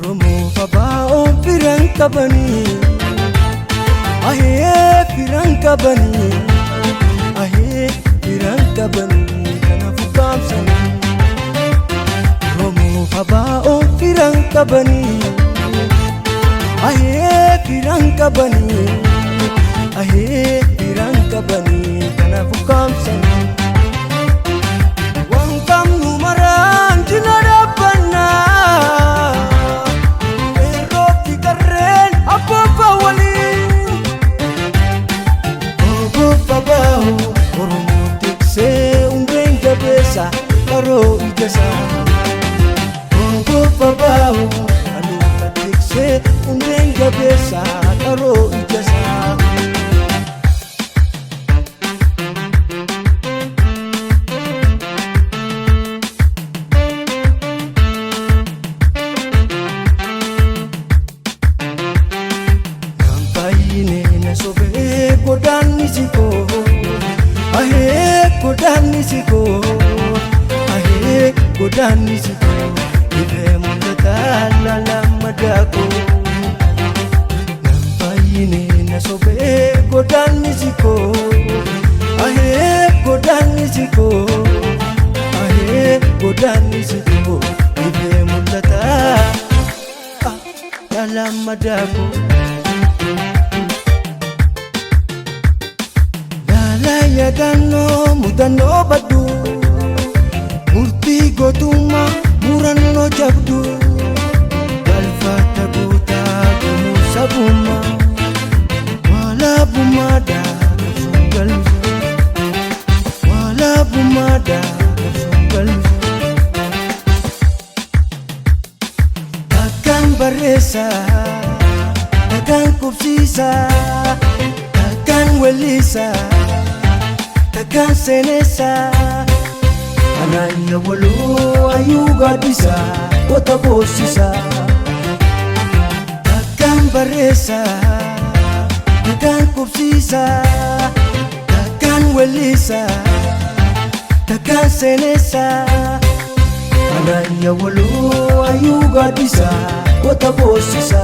Oromoo fabaa firan qabanii ahee firan qabanii ahee firan qabanii kanaaf kaamsanii Oromoo fabaa firan qabanii ahee firan qabanii ahee firan qabanii kanaaf kaamsanii Karo ijasa Bongo babao Anu katikse Undenga besa Karo ijasa Nampayine nasobe Kodani siko Ahe kodani siko Godani siko ife mulata lala madako Nampayine nasobe godani siko ahe godani siko ahe godani siko ife mulata lala madako Lala yagano mudano badu Murti gotuma muranno jabdu Galfata gota gomu sabuma Wala bumada sungal Wala bumada sungal Takkan baresa Takkan kupsisa Takkan welisa Takkan senesa Ananya walu ayuga disa Kota bosisa Takkan baresa Takkan kupsisa Takkan welisa Takkan senesa Ananya walu ayuga disa Kota bosisa